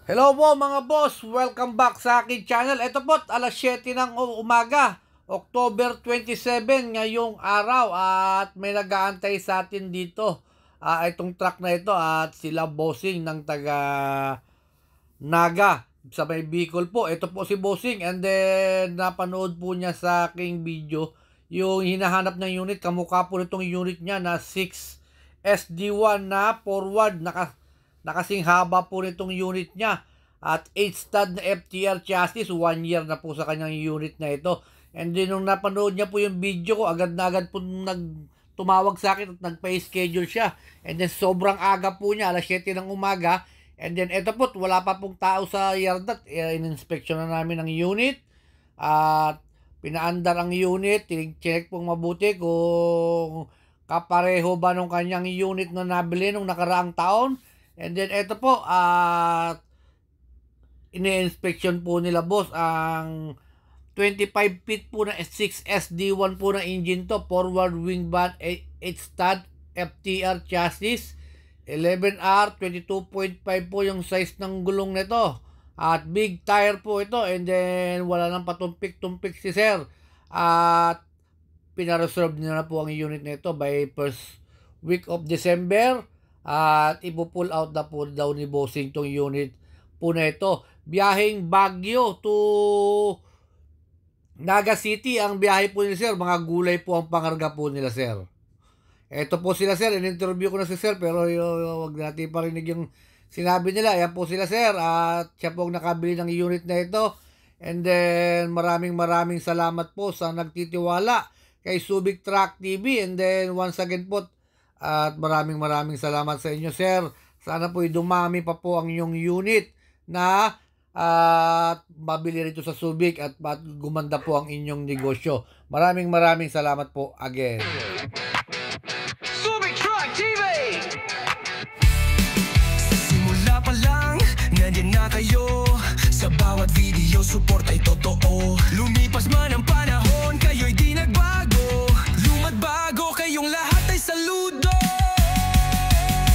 Hello po mga boss, welcome back sa akin channel. Ito po, alas 7 ng umaga, October 27 ngayong araw at may nag-aantay sa atin dito. Itong truck na ito at sila bossing ng taga Naga sa may Bicol po. Ito po si bossing and then napanood po niya sa aking video yung hinahanap ng unit. Kamukha po nitong unit niya na 6 SD1 na forward nakasing haba po nitong unit niya at 8 stud na FTR chassis, 1 year na po sa kanyang unit na ito. And then nung napanood niya po yung video ko, agad na agad po tumawag sa akin at nagpa-schedule siya. And then sobrang aga po niya, alas 7 ng umaga. And then ito po, wala pa pong tao sa yard at in-inspection na namin ang unit at pinaandar ang unit, check pong mabuti kung kapareho ba nung kanyang unit na nabili nung nakaraang taon. And then ito po, ini-inspection po nila boss ang 25 feet po na 6 SD1 po na engine to, forward wing van 8 stud FTR chassis, 11R, 22.5 po yung size ng gulong nito at big tire po ito. And then wala nang patumpik-tumpik si sir at pinareserve na po ang unit nito by first week of December. At ipo-pull out na po daw ni bossing tong unit po na ito. Biyaheng Baguio to Naga City ang biyahe po ni sir. Mga gulay po ang pangarga po nila sir. Ito po sila sir. In-interview ko na si sir pero wag natin parinig yung sinabi nila. Ayan po sila sir. At siya po ang nakabili ng unit na ito. And then maraming salamat po sa nagtitiwala kay Subic Truck TV. And then once again po, at maraming salamat sa inyo sir. Sana po dumami pa po ang inyong unit na mabili rito sa Subic at gumanda po ang inyong negosyo. Maraming salamat po again. Subic Truck TV! Simula pa lang, nandiyan na kayo. Sa bawat video, support ay totoo. Lumipas man ang panahon, kayo'y di nagbago. Luma't bago, kayong lahat ay saludo.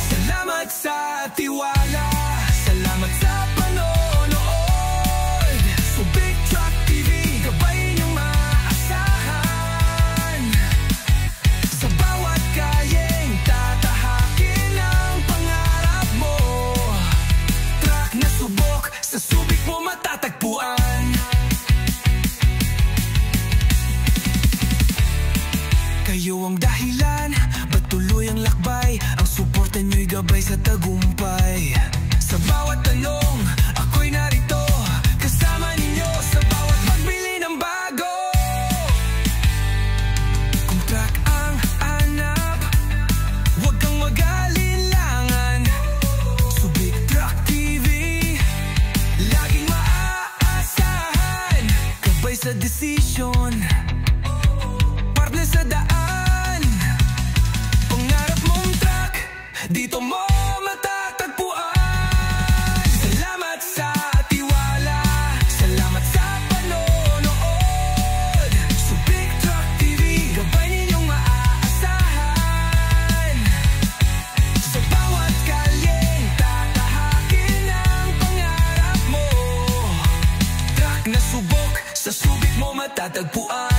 Salamat sa tiwala, salamat sa panonood. Subic Truck TV, gabay niyong maasahan. Sa bawat kayeng tatahakin ang pangarap mo. Truck na subok, sa Subic mo matatagpuan. Kayo ang dahilan, ba't tuloy ang lakbay? Ang suporta nyo'y gabay sa tagumpay. Sa bawat tanong, ako'y narito, kasama ninyo sa bawat pagbili ng bago. Kung truck ang hanap, huwag kang mag-alinlangan. Subic Truck TV, laging maaasahan. Gabay sa desisyon, partner sa daan. Pangarap mong truck, dito mo matatagpuan. Salamat sa tiwala, salamat sa panonood. Subic Truck TV, gabay ninyong maaasahan. Sa bawat kalyeng tatahakin ang pangarap mo. Truck na subok, sa Subic mo matatagpuan.